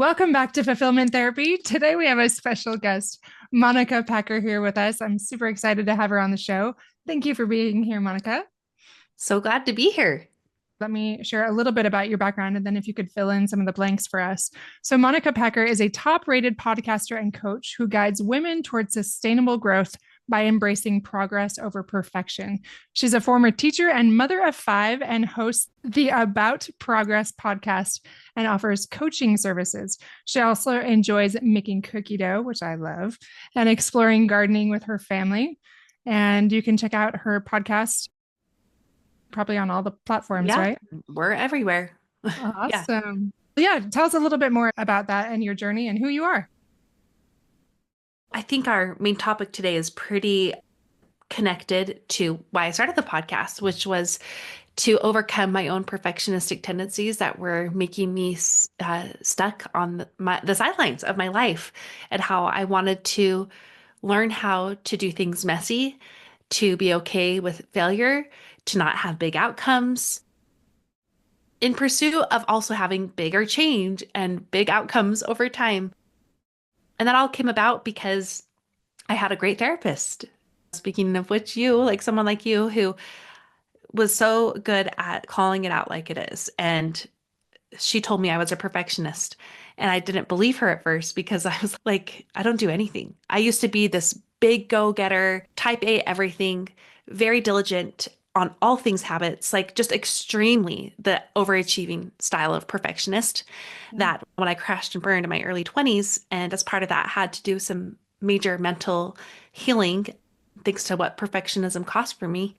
Welcome back to Fulfillment Therapy. Today we have a special guest, Monica Packer, here with us. I'm super excited to have her on the show. Thank you for being here, Monica. So glad to be here. Let me share a little bit about your background, and then if you could fill in some of the blanks for us. So, Monica Packer is a top rated podcaster and coach who guides women towards sustainable growth by embracing progress over perfection. She's a former teacher and mother of five and hosts the About Progress podcast and offers coaching services. She also enjoys making cookie dough, which I love, and exploring gardening with her family. And you can check out her podcast probably on all the platforms, Yeah, right? we're everywhere. Yeah. Awesome. Yeah, tell us a little bit more about that and your journey and who you are. I think our main topic today is pretty connected to why I started the podcast, which was to overcome my own perfectionistic tendencies that were making me stuck on the sidelines of my life, and how I wanted to learn how to do things messy, to be okay with failure, to not have big outcomes, in pursuit of also having bigger change and big outcomes over time. And that all came about because I had a great therapist. Speaking of which, like someone like you, who was so good at calling it out like it is. And she told me I was a perfectionist. And I didn't believe her at first because I was like, I don't do anything. I used to be this big go-getter, type A everything, very diligent on all things habits, like just extremely the overachieving style of perfectionist, that when I crashed and burned in my early 20s, and as part of that had to do some major mental healing thanks to what perfectionism cost for me,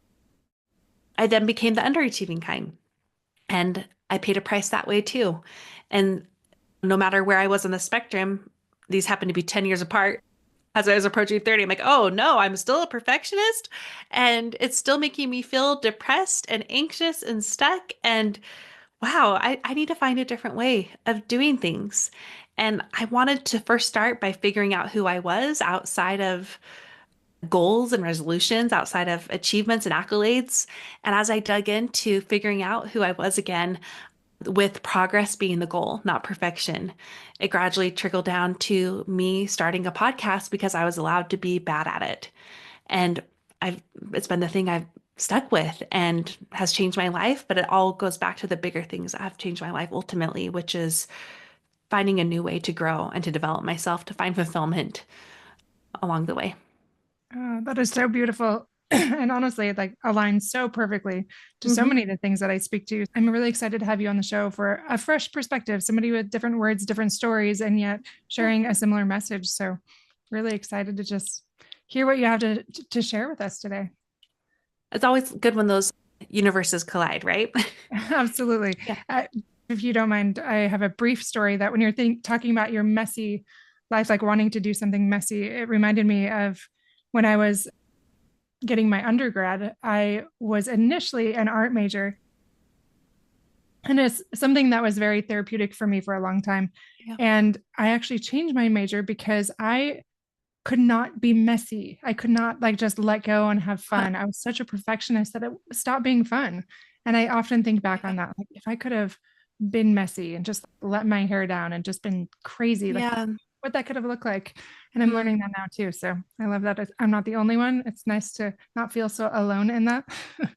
I then became the underachieving kind. And I paid a price that way too. And no matter where I was on the spectrum, these happened to be 10 years apart. As I was approaching 30, I'm like, oh no, I'm still a perfectionist. And it's still making me feel depressed and anxious and stuck. And wow, I need to find a different way of doing things. And I wanted to first start by figuring out who I was outside of goals and resolutions, outside of achievements and accolades. And as I dug into figuring out who I was again, with progress being the goal, not perfection, it gradually trickled down to me starting a podcast because I was allowed to be bad at it. And I've it's been the thing I've stuck with and has changed my life, but it all goes back to the bigger things that have changed my life ultimately, which is finding a new way to grow and to develop myself, to find fulfillment along the way. Oh, that is so beautiful. And honestly, it like aligns so perfectly to so Hmm. many of the things that I speak to. I'm really excited to have you on the show for a fresh perspective, somebody with different words, different stories, and yet Yeah. sharing a similar message. So really excited to just hear what you have to share with us today. It's always good when those universes collide, right? Absolutely. Yeah. If you don't mind, I have a brief story that when you're talking about your messy life, like wanting to do something messy, it reminded me of when I was getting my undergrad. I was initially an art major, and it's something that was very therapeutic for me for a long time. Yeah. And I actually changed my major because I could not be messy. I could not like just let go and have Huh. fun. I was such a perfectionist that it stopped being fun. And I often think back Yeah. on that. Like if I could have been messy and just let my hair down and just been crazy, like Yeah. what that could have looked like. And I'm Mhm. learning that now too. So I love that I'm not the only one. It's nice to not feel so alone in that.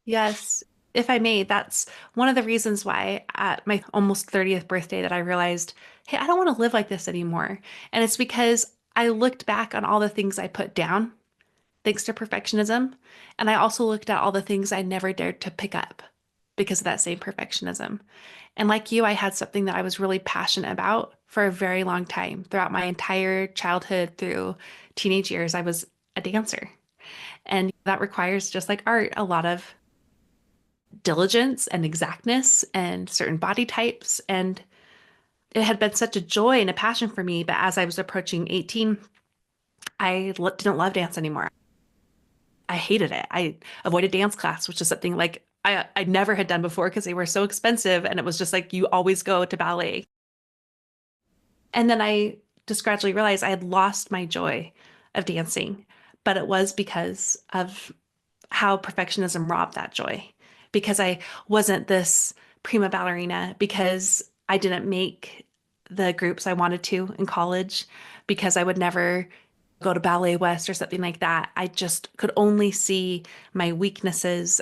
Yes. If I may, that's one of the reasons why at my almost 30th birthday that I realized, hey, I don't want to live like this anymore. And it's because I looked back on all the things I put down thanks to perfectionism. And I also looked at all the things I never dared to pick up because of that same perfectionism. And like you, I had something that I was really passionate about for a very long time. Throughout my entire childhood through teenage years, I was a dancer. And that requires, just like art, a lot of diligence and exactness and certain body types. And it had been such a joy and a passion for me. But as I was approaching 18, didn't love dance anymore. I hated it. I avoided dance class, which is something like I never had done before because they were so expensive. And it was just like you always go to ballet. And then I just gradually realized I had lost my joy of dancing, but it was because of how perfectionism robbed that joy. Because I wasn't this prima ballerina, because I didn't make the groups I wanted to in college because I would never go to Ballet West or something like that. I just could only see my weaknesses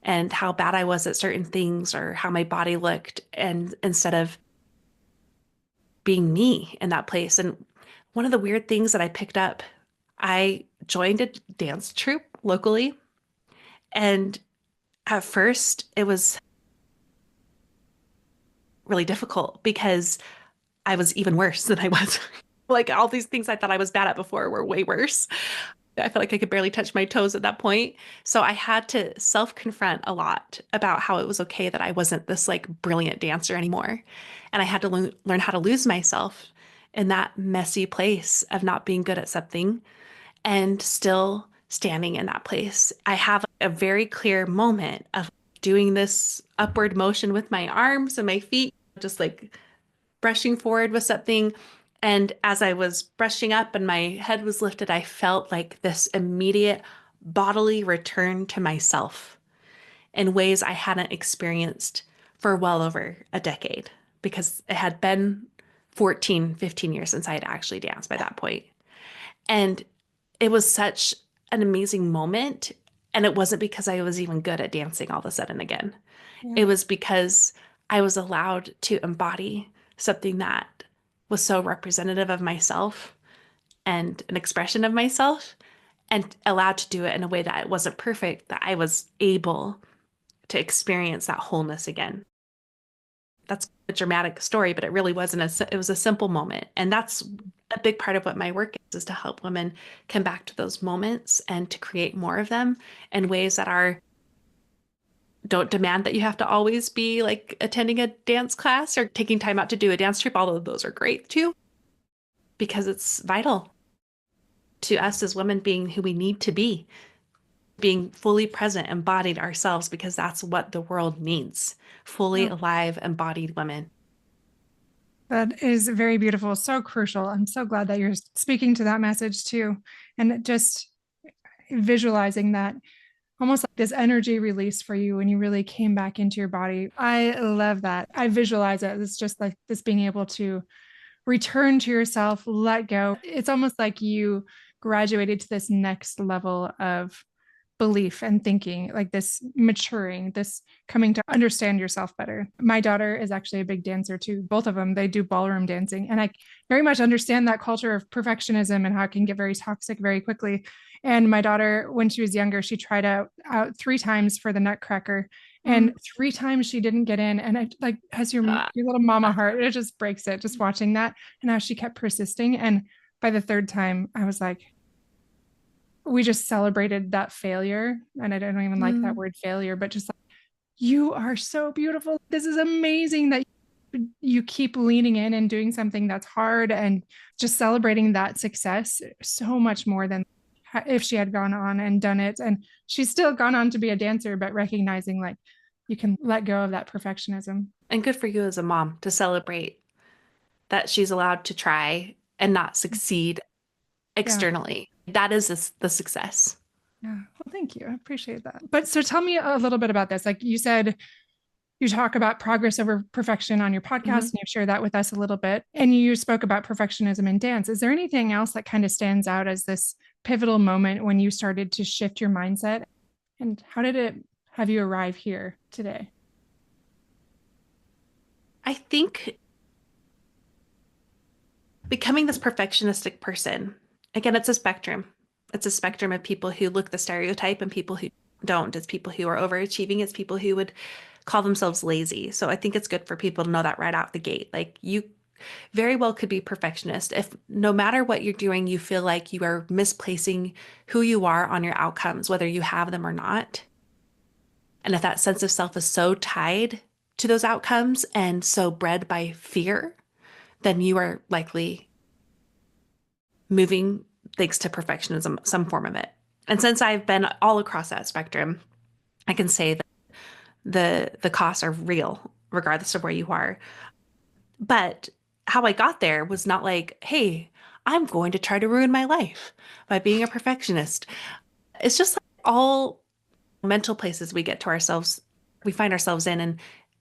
and how bad I was at certain things or how my body looked, and instead of being me in that place. And one of the weird things that I picked up, I joined a dance troupe locally. And at first, it was really difficult because I was even worse than I was. Like all these things I thought I was bad at before were way worse. I felt like I could barely touch my toes at that point. So I had to self-confront a lot about how it was okay that I wasn't this like brilliant dancer anymore. And I had to learn how to lose myself in that messy place of not being good at something and still standing in that place. I have a very clear moment of doing this upward motion with my arms and my feet, just like brushing forward with something. And as I was brushing up and my head was lifted, I felt like this immediate bodily return to myself in ways I hadn't experienced for well over a decade because it had been 14, 15 years since I had actually danced by that point. And it was such an amazing moment. And it wasn't because I was even good at dancing all of a sudden again. Yeah. It was because I was allowed to embody something that was so representative of myself and an expression of myself, and allowed to do it in a way that it wasn't perfect, that I was able to experience that wholeness again. That's a dramatic story, but it really wasn't. It was a simple moment. And that's a big part of what my work is to help women come back to those moments and to create more of them in ways that are don't demand that you have to always be like attending a dance class or taking time out to do a dance troupe, although those are great too, because it's vital to us as women being who we need to be, being fully present, embodied ourselves, because that's what the world needs. Fully Yeah. alive, embodied women. That is very beautiful, so crucial. I'm so glad that you're speaking to that message too. And just visualizing that almost like this energy release for you when you really came back into your body. I love that. I visualize it. It's just like this being able to return to yourself, let go. It's almost like you graduated to this next level of belief and thinking, like this maturing, this coming to understand yourself better. My daughter is actually a big dancer too. Both of them, they do ballroom dancing. And I very much understand that culture of perfectionism and how it can get very toxic very quickly. And my daughter, when she was younger, she tried out 3 times for the Nutcracker. And 3 times she didn't get in. And I like, as your little mama heart, it just breaks it just watching that. And how she kept persisting. And by the 3rd time, I was like, we just celebrated that failure. And I don't even like that word failure, but just like, you are so beautiful. This is amazing that you keep leaning in and doing something that's hard, and just celebrating that success so much more than if she had gone on and done it. And she's still gone on to be a dancer, but recognizing like you can let go of that perfectionism. And good for you as a mom to celebrate that she's allowed to try and not succeed Yeah. externally. That is the success. Yeah. Well, thank you. I appreciate that. But so tell me a little bit about this. Like you said, you talk about progress over perfection on your podcast, and you've shared that with us a little bit. And you spoke about perfectionism in dance. Is there anything else that kind of stands out as this pivotal moment when you started to shift your mindset? And how did it have you arrive here today? I think becoming this perfectionistic person, again, it's a spectrum. It's a spectrum of people who look the stereotype and people who don't. It's people who are overachieving. It's people who would call themselves lazy. So I think it's good for people to know that right out the gate. Like you very well could be perfectionist if no matter what you're doing, you feel like you are misplacing who you are on your outcomes, whether you have them or not. And if that sense of self is so tied to those outcomes and so bred by fear, then you are likely moving thanks to perfectionism, some form of it. And since I've been all across that spectrum, I can say that the costs are real, regardless of where you are. But how I got there was not like, hey, I'm going to try to ruin my life by being a perfectionist. It's just like all mental places we get to ourselves, we find ourselves in. And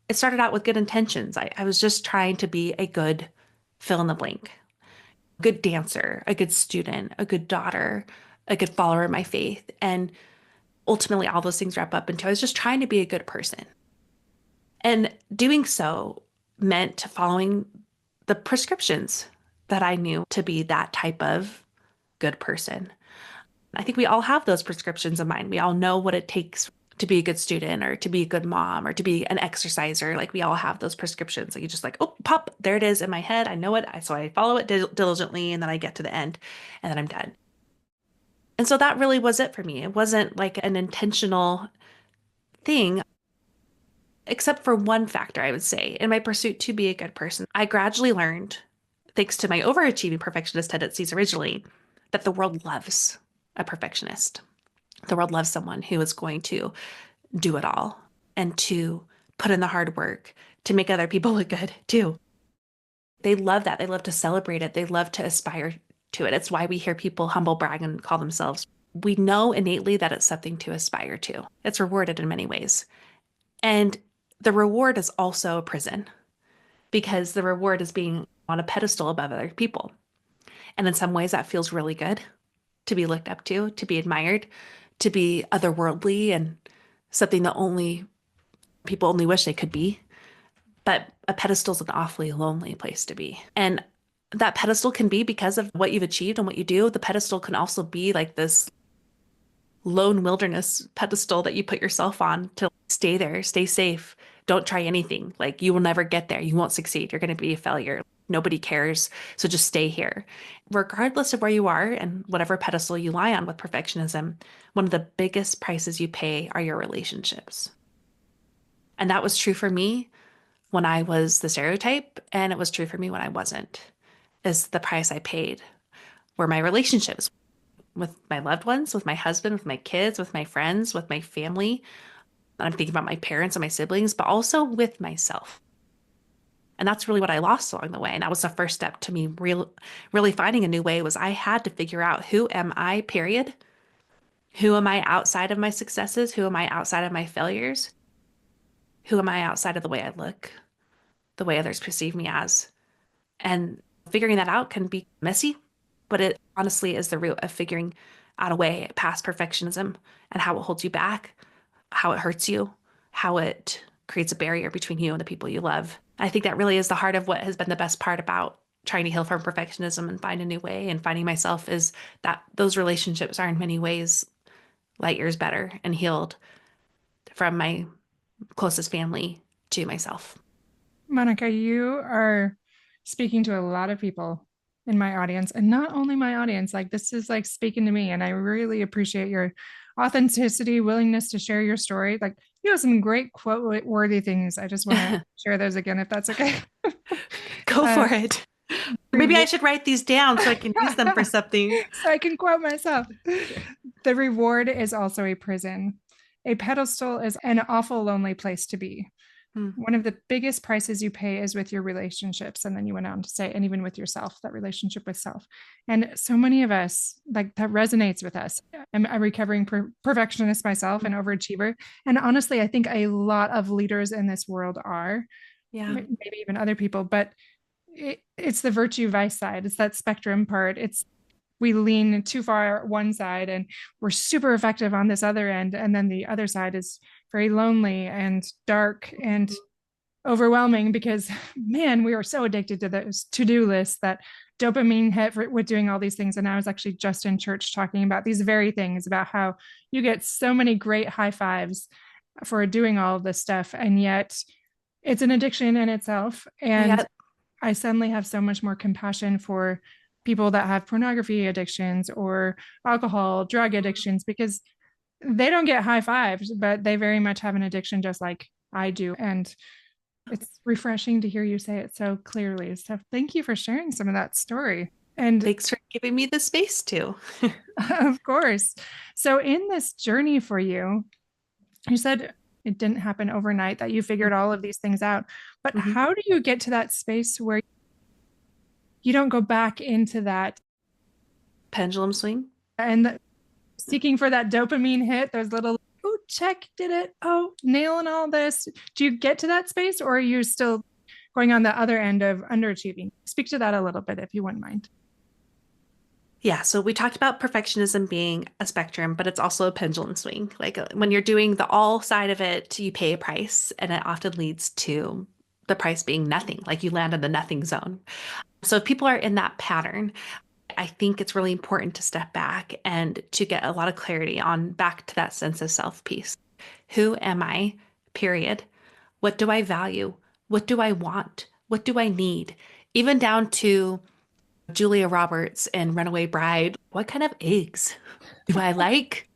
it started out with good intentions. I was just trying to be a good fill in the blank, good dancer, a good student, a good daughter, a good follower of my faith. And ultimately, all those things wrap up into I was just trying to be a good person. And doing so meant following the prescriptions that I knew to be that type of good person. I think we all have those prescriptions in mind. We all know what it takes to be a good student or to be a good mom or to be an exerciser. Like we all have those prescriptions. Like you just like, oh, pop, there it is in my head. I know it. So I follow it diligently and then I get to the end and then I'm done. And so that really was it for me. It wasn't like an intentional thing, except for one factor, I would say, in my pursuit to be a good person. I gradually learned, thanks to my overachieving perfectionist tendencies originally, that the world loves a perfectionist. The world loves someone who is going to do it all and to put in the hard work to make other people look good too. They love that. They love to celebrate it. They love to aspire to it. It's why we hear people humble brag and call themselves. We know innately that it's something to aspire to. It's rewarded in many ways. And the reward is also a prison because the reward is being on a pedestal above other people. And in some ways, that feels really good to be looked up to be admired, to be otherworldly and something that only people only wish they could be. But a pedestal is an awfully lonely place to be. And that pedestal can be because of what you've achieved and what you do. The pedestal can also be like this lone wilderness pedestal that you put yourself on to stay there, stay safe. Don't try anything. Like you will never get there. You won't succeed. You're going to be a failure. Nobody cares. So just stay here. Regardless of where you are and whatever pedestal you lie on with perfectionism, one of the biggest prices you pay are your relationships. And that was true for me when I was the stereotype, and it was true for me when I wasn't, is the price I paid were my relationships with my loved ones, with my husband, with my kids, with my friends, with my family. I'm thinking about my parents and my siblings, but also with myself. And that's really what I lost along the way. And that was the first step to me really finding a new way was I had to figure out who am I, period. Who am I outside of my successes? Who am I outside of my failures? Who am I outside of the way I look, the way others perceive me as? And figuring that out can be messy, but it honestly is the root of figuring out a way past perfectionism and how it holds you back, how it hurts you, how it creates a barrier between you and the people you love. I think that really is the heart of what has been the best part about trying to heal from perfectionism and find a new way and finding myself is that those relationships are in many ways light years better and healed from my closest family to myself. Monica, you are speaking to a lot of people in my audience, and not only my audience, like this is like speaking to me. And I really appreciate your authenticity, willingness to share your story. Like you have some great quote worthy things. I just want to share those again, if that's okay. Go for it. Maybe I should write these down so I can use them for something. So I can quote myself. The reward is also a prison. A pedestal is an awful lonely place to be. One of the biggest prices you pay is with your relationships. And then you went on to say, and even with yourself, that relationship with self. And so many of us, like that resonates with us. I'm a recovering perfectionist myself, an overachiever. And honestly, I think a lot of leaders in this world are, maybe even other people, but it's the virtue vice side. It's that spectrum part. We lean too far one side and we're super effective on this other end. And then the other side is very lonely and dark and overwhelming because, man, we are so addicted to those to-do lists, that dopamine hit with doing all these things. And I was actually just in church talking about these very things, about how you get so many great high fives for doing all of this stuff. And yet it's an addiction in itself. And I suddenly have so much more compassion for people that have pornography addictions or alcohol, drug addictions, because they don't get high fives, but they very much have an addiction just like I do. And it's refreshing to hear you say it so clearly. So thank you for sharing some of that story. And thanks for giving me the space to. Of course. So in this journey for you, you said it didn't happen overnight, that you figured all of these things out, but how do you get to that space where you don't go back into that pendulum swing and seeking for that dopamine hit, those little check, did it. Oh, nailing all this. Do you get to that space, or are you still going on the other end of underachieving? Speak to that a little bit if you wouldn't mind. Yeah, so we talked about perfectionism being a spectrum, but it's also a pendulum swing. Like when you're doing the all side of it, you pay a price, and it often leads to the price being nothing, like you land in the nothing zone. So if people are in that pattern, I think it's really important to step back and to get a lot of clarity on back to that sense of self piece. Who am I? Period. What do I value? What do I want? What do I need? Even down to Julia Roberts in Runaway Bride. What kind of eggs do I like?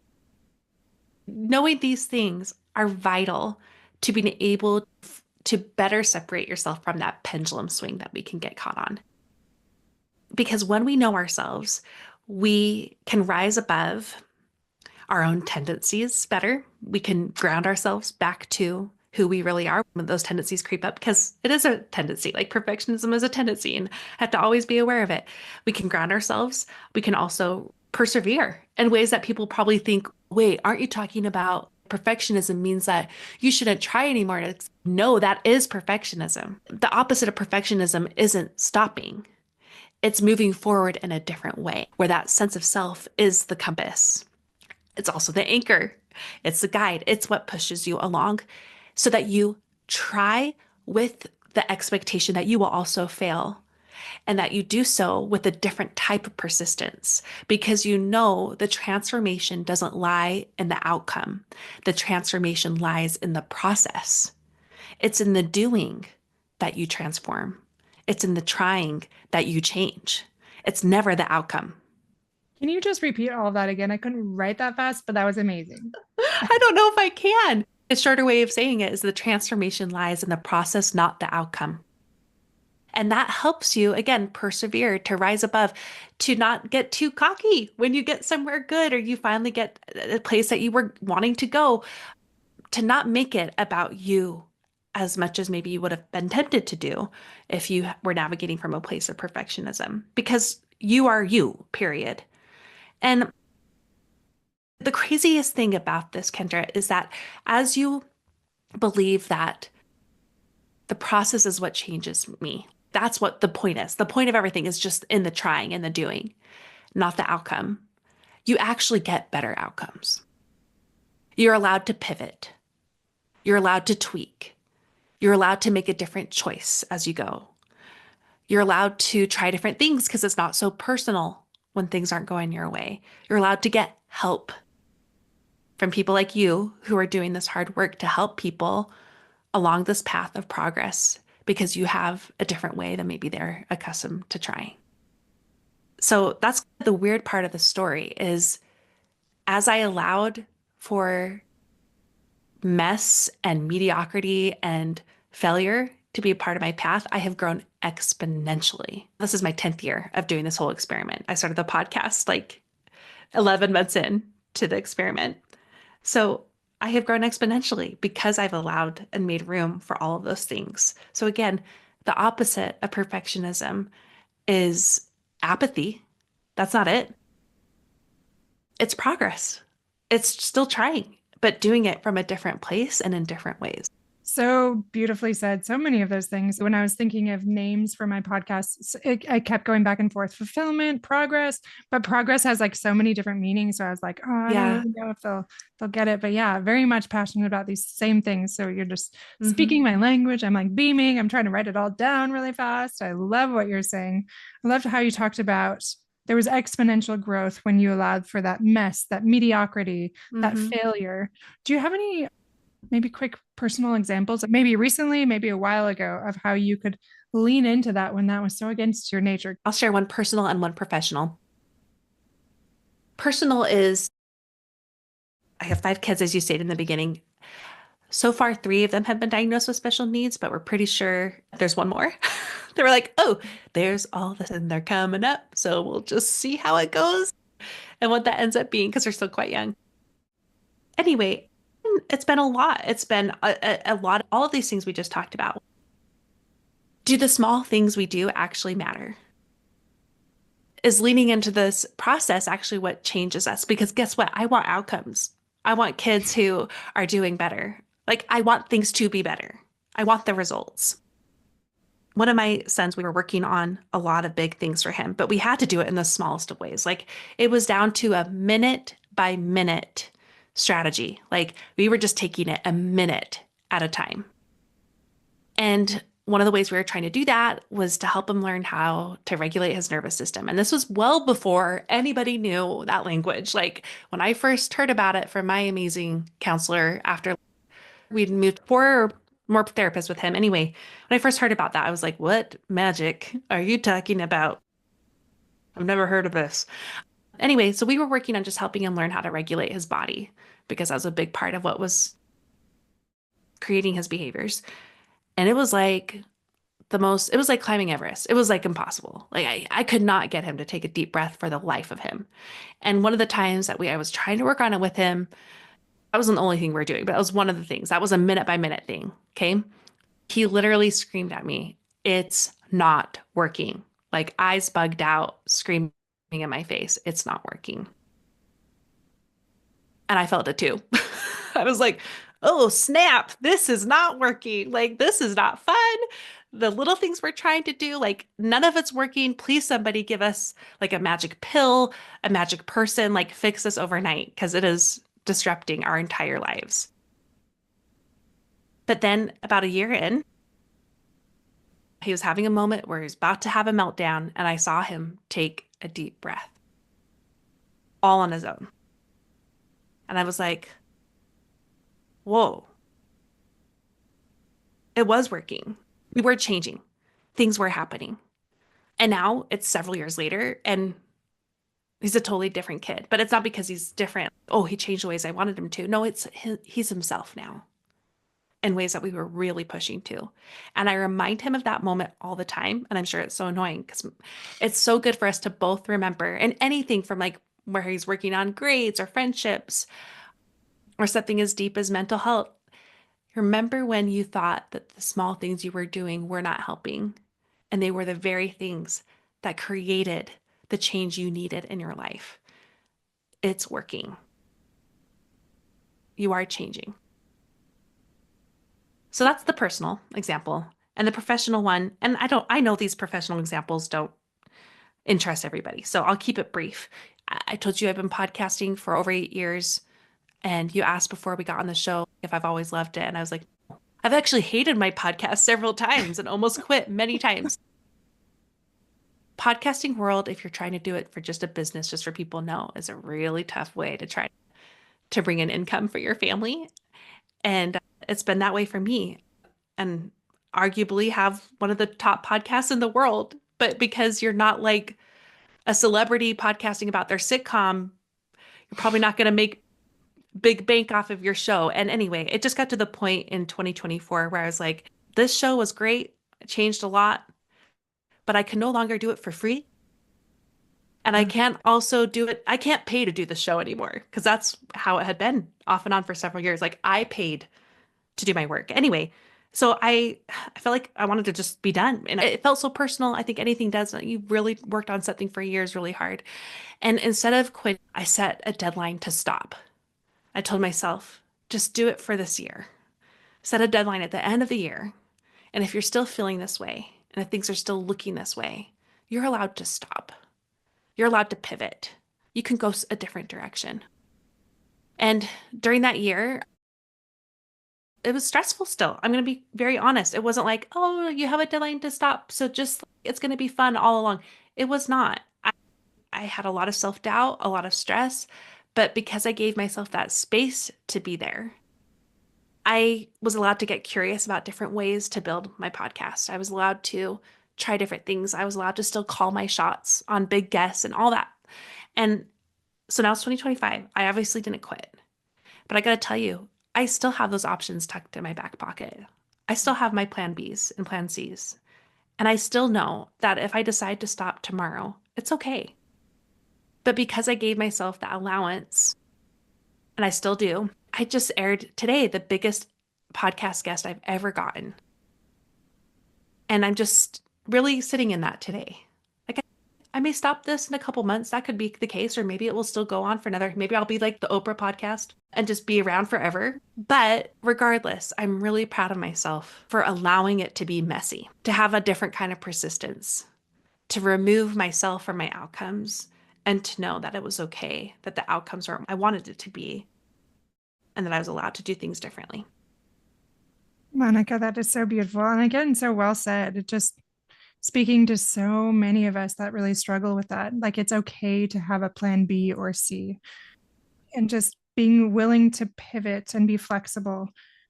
Knowing these things are vital to being able to better separate yourself from that pendulum swing that we can get caught on. Because when we know ourselves, we can rise above our own tendencies better. We can ground ourselves back to who we really are when those tendencies creep up, because it is a tendency. Like perfectionism is a tendency, and I have to always be aware of it. We can ground ourselves. We can also persevere in ways that people probably think, wait, aren't you talking about perfectionism means that you shouldn't try anymore? No, that is perfectionism. The opposite of perfectionism isn't stopping. It's moving forward in a different way, where that sense of self is the compass. It's also the anchor. It's the guide. It's what pushes you along so that you try with the expectation that you will also fail, and that you do so with a different type of persistence, because you know the transformation doesn't lie in the outcome. The transformation lies in the process. It's in the doing that you transform. It's in the trying that you change. It's never the outcome. Can you just repeat all of that again? I couldn't write that fast, but that was amazing. I don't know if I can. A shorter way of saying it is the transformation lies in the process, not the outcome. And that helps you, again, persevere, to rise above, to not get too cocky when you get somewhere good or you finally get a place that you were wanting to go, to not make it about you as much as maybe you would have been tempted to do if you were navigating from a place of perfectionism, because you are you, period. And the craziest thing about this, Kendra, is that as you believe that the process is what changes me, that's what the point is. The point of everything is just in the trying and the doing, not the outcome. You actually get better outcomes. You're allowed to pivot. You're allowed to tweak. You're allowed to make a different choice as you go. You're allowed to try different things because it's not so personal when things aren't going your way. You're allowed to get help from people like you who are doing this hard work to help people along this path of progress, because you have a different way than maybe they're accustomed to trying. So that's the weird part of the story, is as I allowed for mess and mediocrity and failure to be a part of my path, I have grown exponentially. This is my 10th year of doing this whole experiment. I started the podcast like 11 months in to the experiment. So I have grown exponentially because I've allowed and made room for all of those things. So again, the opposite of perfectionism is apathy. That's not it. It's progress. It's still trying, but doing it from a different place and in different ways. So beautifully said. So many of those things. When I was thinking of names for my podcast, I kept going back and forth: fulfillment, progress, but progress has like so many different meanings. So I was like, oh, I don't really know if they'll get it. But yeah, very much passionate about these same things. So you're just speaking my language. I'm like beaming. I'm trying to write it all down really fast. I love what you're saying. I loved how you talked about there was exponential growth when you allowed for that mess, that mediocrity, that failure. Do you have any maybe quick personal examples, maybe recently, maybe a while ago, of how you could lean into that when that was so against your nature? I'll share one personal and one professional. Personal is, I have 5 kids, as you stated in the beginning. So far, 3 of them have been diagnosed with special needs, but we're pretty sure there's one more. They were like, oh, there's all this and they're coming up. So we'll just see how it goes and what that ends up being, because they're still quite young. Anyway, it's been a lot. It's been a lot. All of these things we just talked about. Do the small things we do actually matter? Is leaning into this process actually what changes us? Because guess what? I want outcomes. I want kids who are doing better. Like, I want things to be better. I want the results. One of my sons, we were working on a lot of big things for him, but we had to do it in the smallest of ways. Like, it was down to a minute by minute strategy. Like, we were just taking it a minute at a time. And one of the ways we were trying to do that was to help him learn how to regulate his nervous system. And this was well before anybody knew that language. Like, when I first heard about it from my amazing counselor after we'd moved 4 more therapists with him. Anyway, when I first heard about that, I was like, what magic are you talking about? I've never heard of this. Anyway, so we were working on just helping him learn how to regulate his body because that was a big part of what was creating his behaviors. And it was like it was like climbing Everest. It was like impossible. Like, I could not get him to take a deep breath for the life of him. And one of the times that I was trying to work on it with him, that wasn't the only thing we were doing, but that was one of the things. That was a minute by minute thing. Okay. He literally screamed at me, "It's not working." Like, eyes bugged out, screaming in my face, "It's not working." And I felt it too. I was like, oh, snap, this is not working. Like, this is not fun. The little things we're trying to do, like, none of it's working. Please, somebody give us like a magic pill, a magic person, like, fix this overnight because it is disrupting our entire lives. But then about a year in, he was having a moment where he was about to have a meltdown, and I saw him take a deep breath all on his own. And I was like, whoa, it was working. We were changing. Things were happening. And now it's several years later, and he's a totally different kid. But it's not because he's different. Oh, he changed the ways I wanted him to. No, he's himself now in ways that we were really pushing to. And I remind him of that moment all the time. And I'm sure it's so annoying because it's so good for us to both remember. And anything from like where he's working on grades or friendships or something as deep as mental health. Remember when you thought that the small things you were doing were not helping, and they were the very things that created the change you needed in your life. It's working. You are changing. So that's the personal example. And the professional one, and I know these professional examples don't interest everybody, so I'll keep it brief. I told you I've been podcasting for over 8 years, and you asked before we got on the show if I've always loved it. And I was like, I've actually hated my podcast several times and almost quit many times. Podcasting world, if you're trying to do it for just a business, just for people to know, is a really tough way to try to bring in income for your family. And it's been that way for me, and arguably have one of the top podcasts in the world. But because you're not like a celebrity podcasting about their sitcom, you're probably not going to make big bank off of your show. And anyway, it just got to the point in 2024 where I was like, this show was great. It changed a lot, but I can no longer do it for free. And I can't also do it. I can't pay to do the show anymore because that's how it had been off and on for several years. Like, I paid to do my work. Anyway, so I felt like I wanted to just be done. And it felt so personal. I think anything does. You really worked on something for years really hard. And instead of quitting, I set a deadline to stop. I told myself, just do it for this year. Set a deadline at the end of the year. And if you're still feeling this way, and if things are still looking this way, you're allowed to stop. You're allowed to pivot. You can go a different direction. And during that year, it was stressful still. I'm going to be very honest. It wasn't like, oh, you have a deadline to stop, so just it's going to be fun all along. It was not. I had a lot of self-doubt, a lot of stress, but because I gave myself that space to be there, I was allowed to get curious about different ways to build my podcast. I was allowed to try different things. I was allowed to still call my shots on big guests and all that. And so now it's 2025. I obviously didn't quit, but I got to tell you, I still have those options tucked in my back pocket. I still have my plan Bs and plan Cs. And I still know that if I decide to stop tomorrow, it's okay. But because I gave myself that allowance, and I still do, I just aired today the biggest podcast guest I've ever gotten. And I'm just really sitting in that today. Like, I may stop this in a couple months. That could be the case, or maybe it will still go on for maybe I'll be like the Oprah podcast and just be around forever. But regardless, I'm really proud of myself for allowing it to be messy, to have a different kind of persistence, to remove myself from my outcomes and to know that it was okay, that the outcomes are I wanted it to be, and that I was allowed to do things differently. Monica, that is so beautiful. And again, so well said. It just speaking to so many of us that really struggle with that. Like it's okay to have a plan B or C, and just being willing to pivot and be flexible,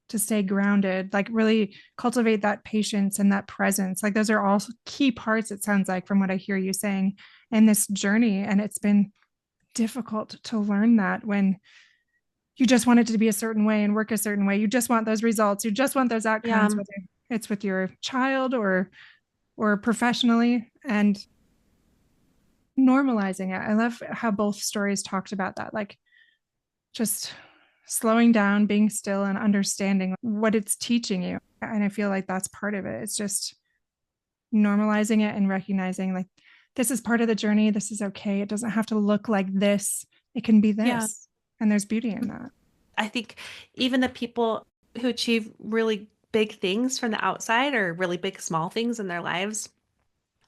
to stay grounded, like really cultivate that patience and that presence. Like those are all key parts, it sounds like, from what I hear you saying in this journey. And it's been difficult to learn that when you just want it to be a certain way and work a certain way. You just want those results. You just want those outcomes, whether it's with your child or professionally, and normalizing it. I love how both stories talked about that, like just slowing down, being still, and understanding what it's teaching you. And I feel like that's part of it. It's just normalizing it and recognizing like this is part of the journey. This is okay. It doesn't have to look like this. It can be this. Yeah. And there's beauty in that. I think even the people who achieve really big things from the outside or really big small things in their lives,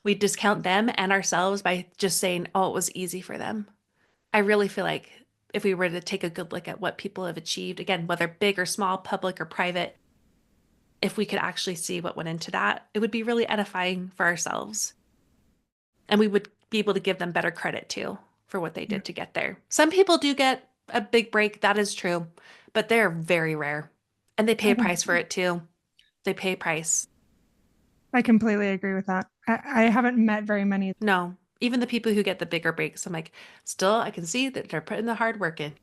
we discount them and ourselves by just saying, oh, it was easy for them. I really feel like if we were to take a good look at what people have achieved, again, whether big or small, public or private, if we could actually see what went into that, it would be really edifying for ourselves. And we would be able to give them better credit too for what they did to get there. Some people do get a big break. That is true, but they're very rare and they pay a price for it too. They pay a price. I completely agree with that. I haven't met very many. No, even the people who get the bigger breaks, I'm like, still, I can see that they're putting the hard work in.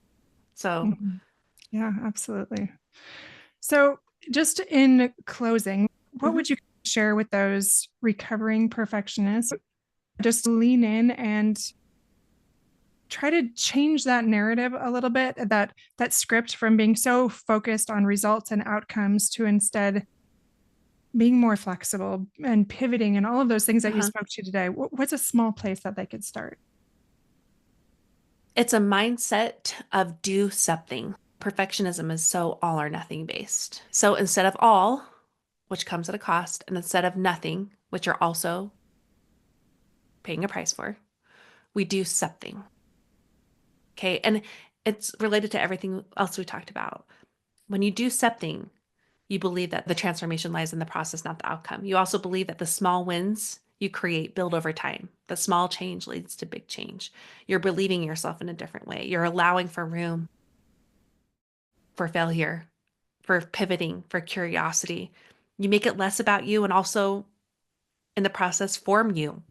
So, yeah, absolutely. So, just in closing, what would you share with those recovering perfectionists? Just lean in and try to change that narrative a little bit, that script from being so focused on results and outcomes to instead being more flexible and pivoting and all of those things that you spoke to today. What's a small place that they could start? It's a mindset of do something. Perfectionism is so all or nothing based. So instead of all, which comes at a cost, and instead of nothing, which you're also paying a price for, we do something. Okay. And it's related to everything else we talked about. When you do something, you believe that the transformation lies in the process, not the outcome. You also believe that the small wins you create build over time. The small change leads to big change. You're believing yourself in a different way. You're allowing for room for failure, for pivoting, for curiosity. You make it less about you and also in the process form you.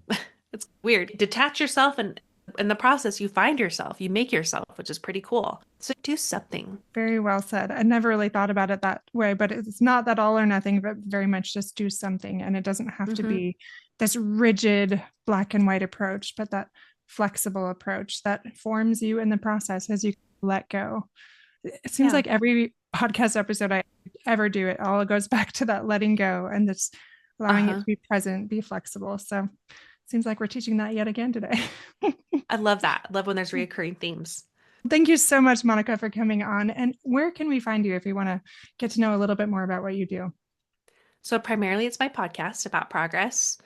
It's weird. Detach yourself and in the process you find yourself, you make yourself, which is pretty cool. So do something. Very well said. I never really thought about it that way, but it's not that all or nothing, but very much just do something. And it doesn't have to be this rigid black and white approach, but that flexible approach that forms you in the process as you let go. It seems like every podcast episode I ever do, it all goes back to that letting go and just allowing it to be present, be flexible. So it seems like we're teaching that yet again today. I love that. I love when there's reoccurring themes. Thank you so much, Monica, for coming on. And where can we find you if we want to get to know a little bit more about what you do? So primarily it's my podcast about progress.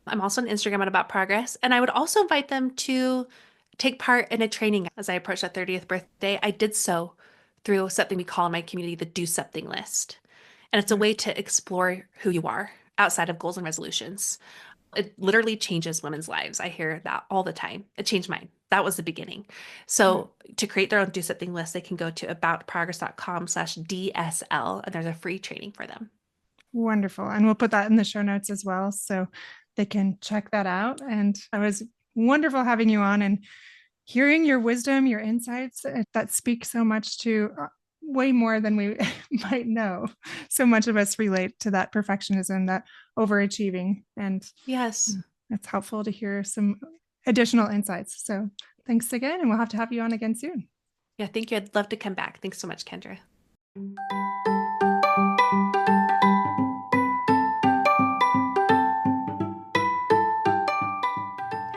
I'm also on Instagram at About Progress. And I would also invite them to take part in a training as I approach that 30th birthday. I did so through something we call in my community the Do Something list. And it's a way to explore who you are outside of goals and resolutions. It literally changes women's lives. I hear that all the time. It changed mine. That was the beginning. So to create their own Do Something list, they can go to aboutprogress.com/DSL and there's a free training for them. Wonderful. And we'll put that in the show notes as well, so they can check that out. And it was wonderful having you on and hearing your wisdom, your insights that speak so much to way more than we might know. So much of us relate to that perfectionism, that overachieving. And yes, it's helpful to hear some additional insights. So thanks again. And we'll have to have you on again soon. Yeah, thank you. I'd love to come back. Thanks so much, Kendra.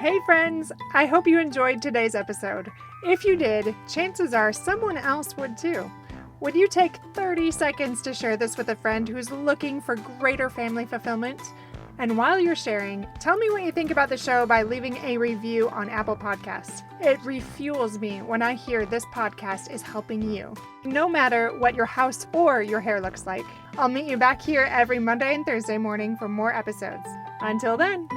Hey friends, I hope you enjoyed today's episode. If you did, chances are someone else would too. Would you take 30 seconds to share this with a friend who's looking for greater family fulfillment? And while you're sharing, tell me what you think about the show by leaving a review on Apple Podcasts. It refuels me when I hear this podcast is helping you, no matter what your house or your hair looks like. I'll meet you back here every Monday and Thursday morning for more episodes. Until then.